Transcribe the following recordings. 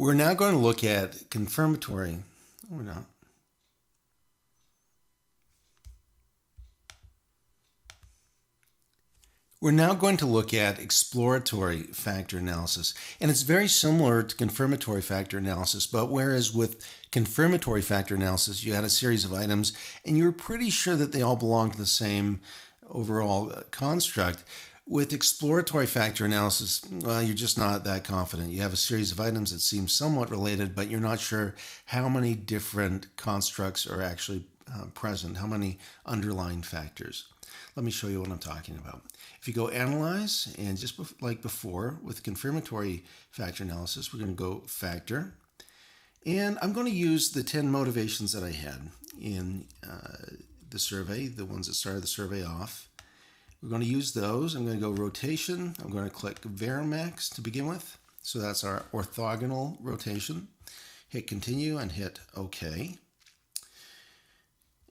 We're now going to look at confirmatory. We're not. We're now going to look at exploratory factor analysis, and it's very similar to confirmatory factor analysis, but whereas with confirmatory factor analysis, you had a series of items and you were pretty sure that they all belonged to the same overall construct. With exploratory factor analysis, well, you're just not that confident. You have a series of items that seem somewhat related, but you're not sure how many different constructs are actually present, how many underlying factors. Let me show you what I'm talking about. If you go analyze, and just like before with confirmatory factor analysis, we're going to go factor. And I'm going to use the 10 motivations that I had in the survey, the ones that started the survey off. We're going to use those. I'm going to go rotation. I'm going to click Varimax to begin with. So that's our orthogonal rotation. Hit continue and hit OK.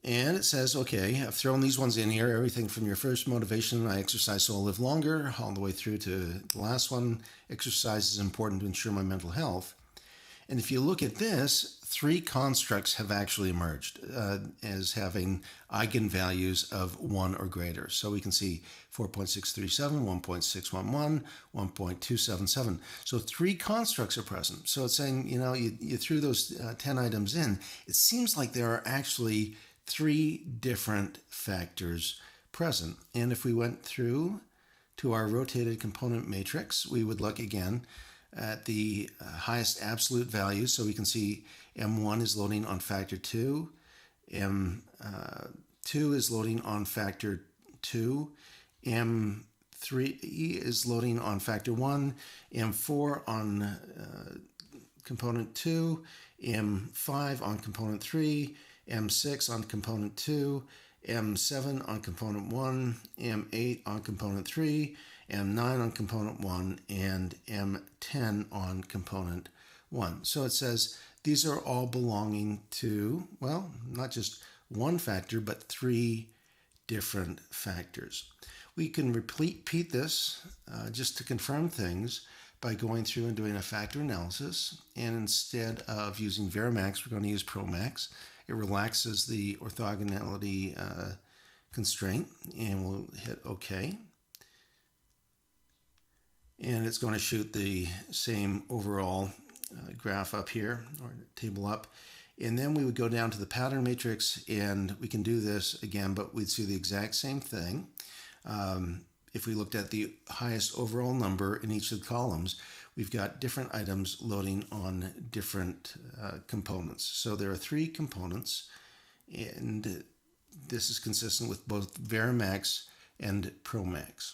And it says, okay, I've thrown these ones in here, everything from your first motivation, I exercise so I'll live longer, all the way through to the last one, exercise is important to ensure my mental health. And if you look at this, 3 constructs have actually emerged as having eigenvalues of 1 or greater. So we can see 4.637, 1.611, 1.277. So 3 constructs are present. So it's saying, you threw those 10 items in. It seems like there are actually 3 different factors present. And if we went through to our rotated component matrix, we would look again at the highest absolute values. So we can see M1 is loading on factor 2, M2 is loading on factor 2, M3 is loading on factor 1, M4 on component 2, M5 on component 3, M6 on component 2, M7 on component 1, M8 on component 3, M9 on component 1, and M10 on component 1. So it says these are all belonging to, well, not just one factor, but 3 different factors. We can repeat this just to confirm things by going through and doing a factor analysis. And instead of using Varimax, we're going to use Promax. It relaxes the orthogonality constraint, and we'll hit OK. And it's going to shoot the same overall graph up here, or table up. And then we would go down to the pattern matrix, and we can do this again, but we'd see the exact same thing. If we looked at the highest overall number in each of the columns, we've got different items loading on different components. So there are 3 components, and this is consistent with both Varimax and Promax.